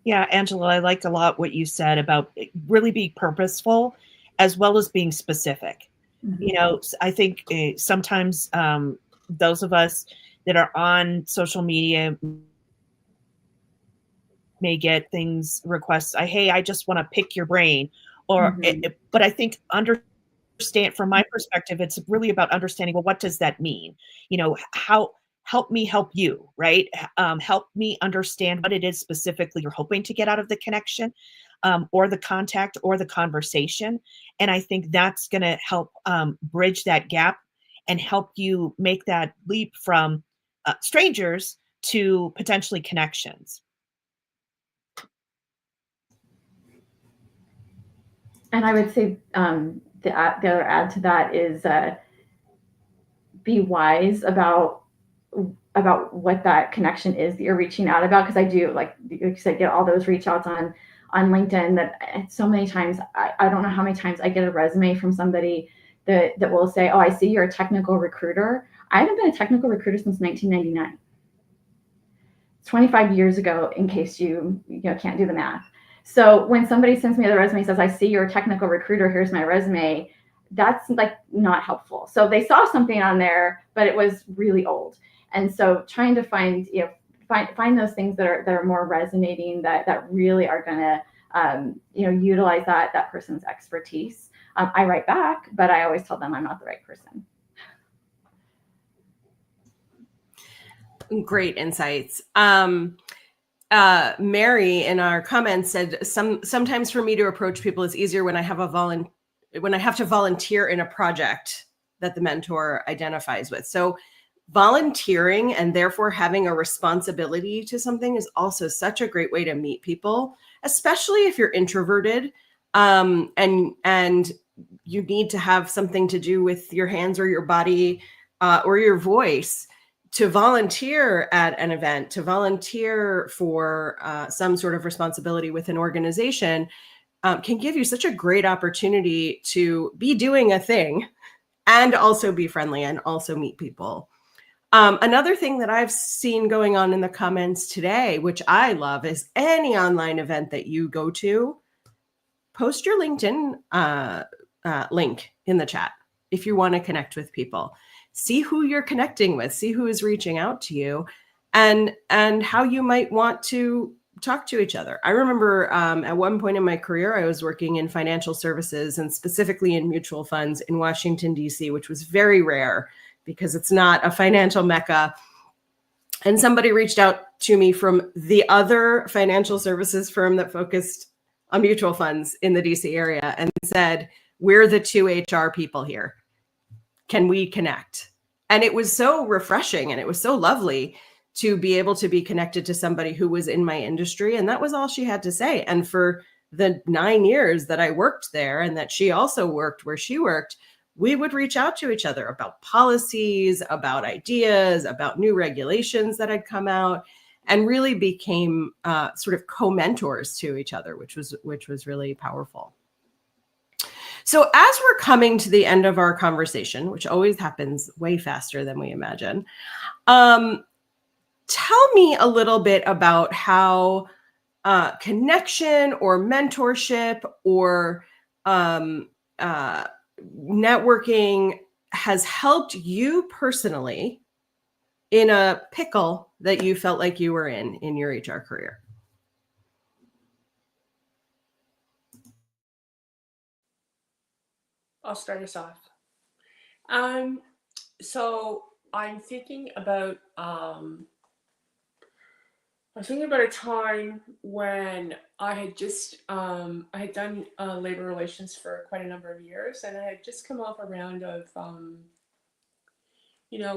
Yeah, Angela, I like a lot what you said about really being purposeful as well as being specific. Mm-hmm. You know, I think sometimes those of us that are on social media may get things, requests, hey, I just want to pick your brain. Or, but I think from my perspective, it's really about understanding, well, what does that mean? You know, help me help you, right? Help me understand what it is specifically you're hoping to get out of the connection, or the contact or the conversation. And I think that's going to help bridge that gap and help you make that leap from strangers to potentially connections. And I would say the other add to that is be wise about what that connection is that you're reaching out about. Because I do, like you said, get all those reach outs on LinkedIn that so many times, I don't know how many times I get a resume from somebody that will say, oh, I see you're a technical recruiter. I haven't been a technical recruiter since 1999. It's 25 years ago, in case you can't do the math. So when somebody sends me the resume, says, I see you're a technical recruiter, here's my resume, that's like not helpful. So they saw something on there, but it was really old. And so trying to find those things that are more resonating, that really are going to utilize that person's expertise. I write back, but I always tell them I'm not the right person. Great insights. Mary in our comments said sometimes for me to approach people is easier when I have to volunteer in a project that the mentor identifies with. So volunteering and therefore having a responsibility to something is also such a great way to meet people, especially if you're introverted, and you need to have something to do with your hands or your body or your voice. To volunteer at an event, to volunteer for some sort of responsibility with an organization can give you such a great opportunity to be doing a thing and also be friendly and also meet people. Another thing that I've seen going on in the comments today, which I love, is any online event that you go to, post your LinkedIn link in the chat if you want to connect with people. See who you're connecting with, see who is reaching out to you, and how you might want to talk to each other. I remember at one point in my career, I was working in financial services and specifically in mutual funds in Washington, D.C., which was very rare because it's not a financial mecca. And somebody reached out to me from the other financial services firm that focused on mutual funds in the DC area and said, "We're the two HR people here. Can we connect?" And it was so refreshing and it was so lovely to be able to be connected to somebody who was in my industry. And that was all she had to say. And for the 9 years that I worked there and that she also worked where she worked, we would reach out to each other about policies, about ideas, about new regulations that had come out, and really became sort of co-mentors to each other, which was really powerful. So as we're coming to the end of our conversation, which always happens way faster than we imagine, tell me a little bit about how connection or mentorship or networking has helped you personally in a pickle that you felt like you were in your HR career. I'll start us off. So I'm thinking about a time when I had just I had done labor relations for quite a number of years, and I had just come off a round of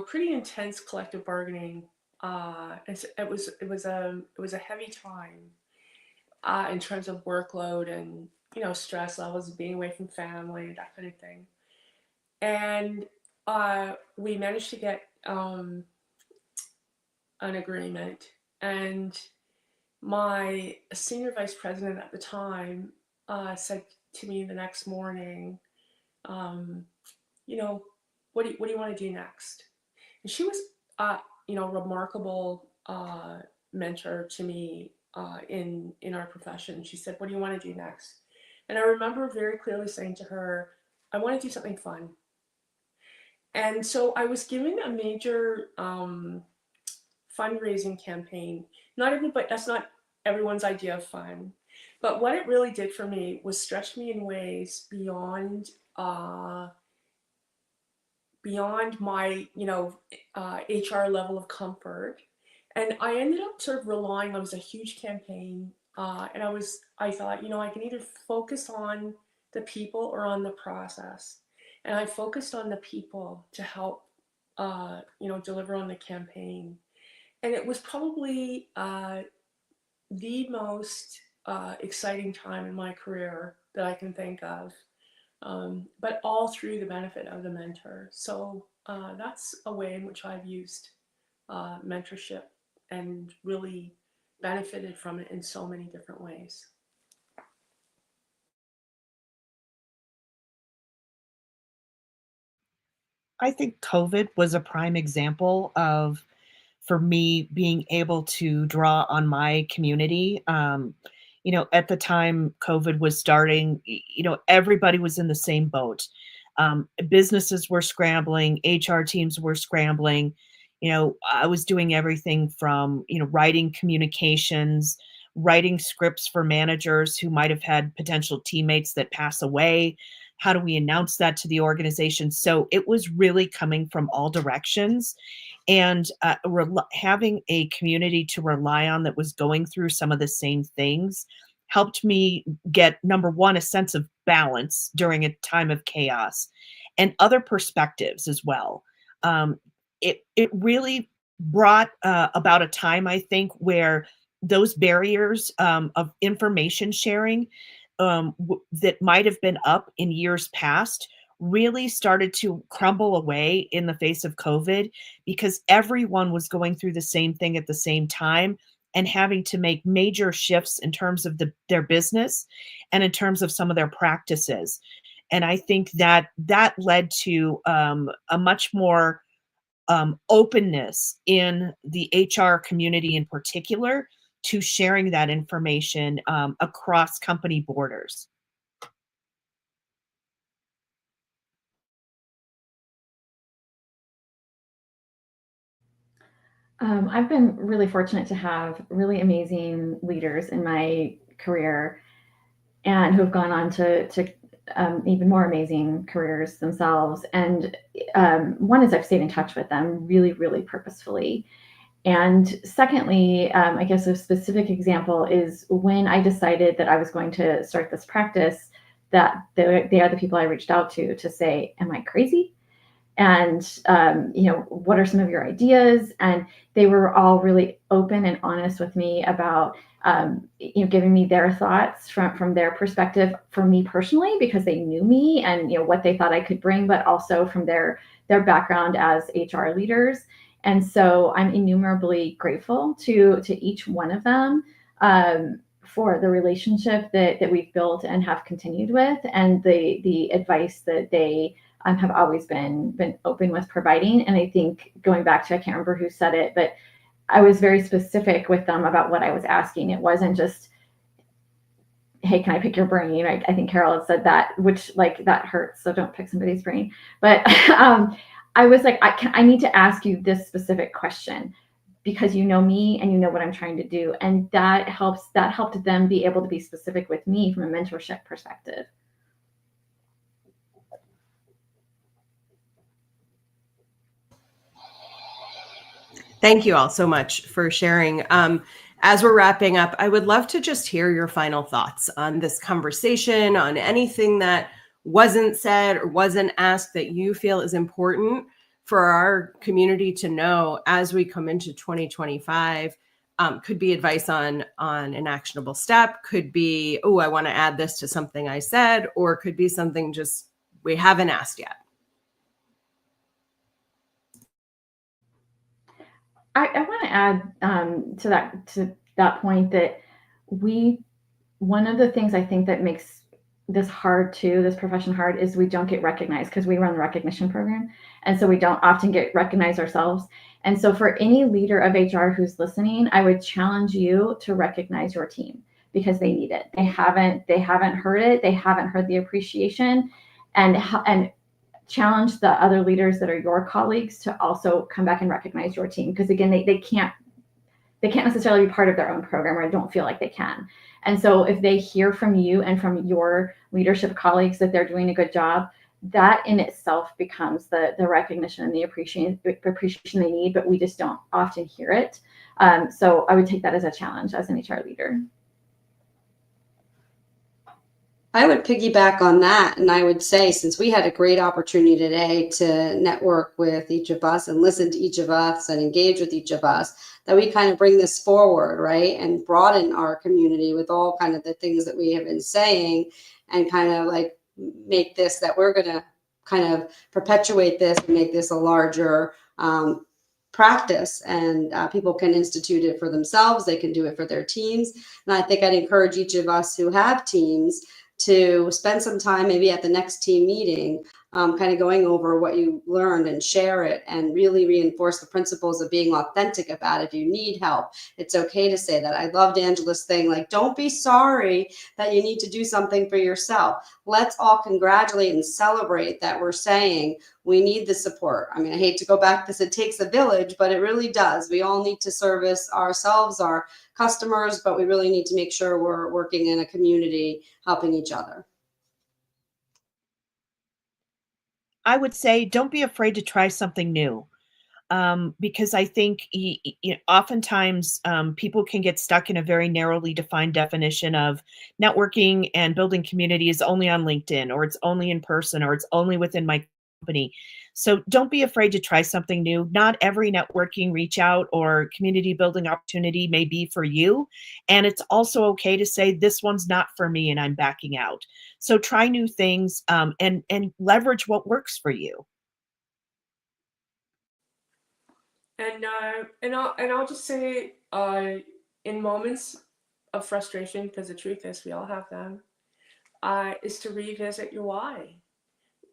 pretty intense collective bargaining. It was a heavy time in terms of workload and stress levels, being away from family, that kind of thing. And we managed to get an agreement, and my senior vice president at the time said to me the next morning, what do you want to do next? And she was, remarkable mentor to me in our profession. She said, "What do you want to do next?" And I remember very clearly saying to her, "I want to do something fun." And so I was given a major fundraising campaign. That's not everyone's idea of fun, but what it really did for me was stretch me in ways beyond my HR level of comfort. And I ended up sort of relying on, it was a huge campaign, and I thought, I can either focus on the people or on the process. And I focused on the people to help deliver on the campaign. And it was probably the most exciting time in my career that I can think of, but all through the benefit of the mentor. So that's a way in which I've used mentorship and really benefited from it in so many different ways. I think COVID was a prime example of, for me, being able to draw on my community. At the time COVID was starting, everybody was in the same boat. Businesses were scrambling, HR teams were scrambling. I was doing everything from, writing communications, writing scripts for managers who might have had potential teammates that pass away. How do we announce that to the organization? So it was really coming from all directions. And having a community to rely on that was going through some of the same things helped me get, number one, a sense of balance during a time of chaos and other perspectives as well. It really brought about a time, I think, where those barriers of information sharing that might have been up in years past really started to crumble away in the face of COVID, because everyone was going through the same thing at the same time. and having to make major shifts in terms of their business and in terms of some of their practices. And I think that that led to a much more openness in the HR community in particular to sharing that information across company borders. I've been really fortunate to have really amazing leaders in my career and who have gone on to even more amazing careers themselves. And one is I've stayed in touch with them really, really purposefully. And secondly, I guess a specific example is when I decided that I was going to start this practice, that they are the people I reached out to say, am I crazy? And what are some of your ideas? And they were all really open and honest with me about giving me their thoughts from their perspective for me personally, because they knew me and what they thought I could bring, but also from their background as HR leaders. And so I'm innumerably grateful to each one of them for the relationship that we've built and have continued with, and the advice that they have always been open with providing. And I think going back to, I can't remember who said it, but I was very specific with them about what I was asking. It wasn't just, hey, can I pick your brain? I think Carol had said that, which that hurts. So don't pick somebody's brain. But I was like, I need to ask you this specific question because you know me and you know what I'm trying to do. And that helped them be able to be specific with me from a mentorship perspective. Thank you all so much for sharing. As we're wrapping up, I would love to just hear your final thoughts on this conversation, on anything that wasn't said or wasn't asked that you feel is important for our community to know as we come into 2025. Could be advice on an actionable step, could be, oh, I want to add this to something I said, or could be something just we haven't asked yet. I want to add to that point that one of the things I think that makes this profession hard is we don't get recognized because we run the recognition program. And so we don't often get recognized ourselves. And so for any leader of HR who's listening, I would challenge you to recognize your team because they need it. They haven't heard it. They haven't heard the appreciation, and challenge the other leaders that are your colleagues to also come back and recognize your team. Because again, they can't necessarily be part of their own program, or don't feel like they can. And so if they hear from you and from your leadership colleagues that they're doing a good job, that in itself becomes the recognition and the appreciation they need, but we just don't often hear it. So I would take that as a challenge as an HR leader. I would piggyback on that. And I would say, since we had a great opportunity today to network with each of us and listen to each of us and engage with each of us, that we kind of bring this forward, right? And broaden our community with all kind of the things that we have been saying, and kind of make this, that we're going to kind of perpetuate this and make this a larger practice, and people can institute it for themselves. They can do it for their teams. And I think I'd encourage each of us who have teams to spend some time maybe at the next team meeting, kind of going over what you learned and share it, and really reinforce the principles of being authentic about it. If you need help, it's okay to say that. I loved Angela's thing, don't be sorry that you need to do something for yourself. Let's all congratulate and celebrate that we're saying we need the support. I mean, I hate to go back to this, it takes a village, but it really does. We all need to service ourselves, our customers, but we really need to make sure we're working in a community, helping each other. I would say don't be afraid to try something new, because I think oftentimes people can get stuck in a very narrowly defined definition of networking and building communities only on LinkedIn, or it's only in person, or it's only within my company. So don't be afraid to try something new. Not every networking reach out or community building opportunity may be for you. And it's also okay to say, this one's not for me and I'm backing out. So try new things, and leverage what works for you. And I'll just say, in moments of frustration, because the truth is we all have them, is to revisit your why.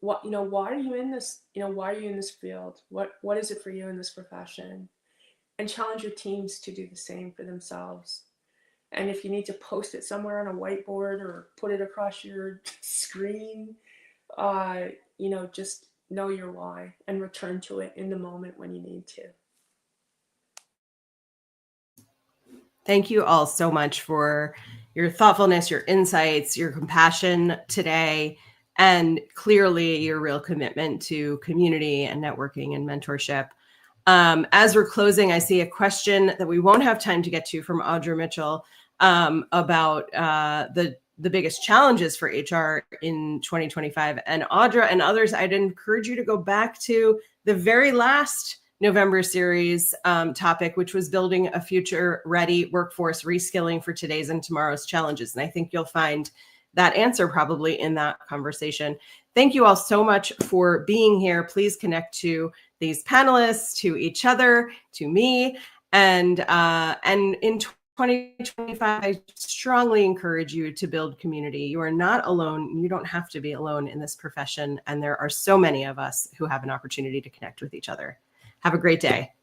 Why are you in this? Why are you in this field? What is it for you in this profession? And challenge your teams to do the same for themselves. And if you need to post it somewhere on a whiteboard or put it across your screen, just know your why and return to it in the moment when you need to. Thank you all so much for your thoughtfulness, your insights, your compassion today, and clearly your real commitment to community and networking and mentorship. As we're closing, I see a question that we won't have time to get to from Audra Mitchell about the biggest challenges for HR in 2025. And Audra and others, I'd encourage you to go back to the very last November series topic, which was building a future-ready workforce, reskilling for today's and tomorrow's challenges. And I think you'll find that answer probably in that conversation. Thank you all so much for being here. Please connect to these panelists, to each other, to me, and in 2025, I strongly encourage you to build community. You are not alone. You don't have to be alone in this profession, and there are so many of us who have an opportunity to connect with each other. Have a great day.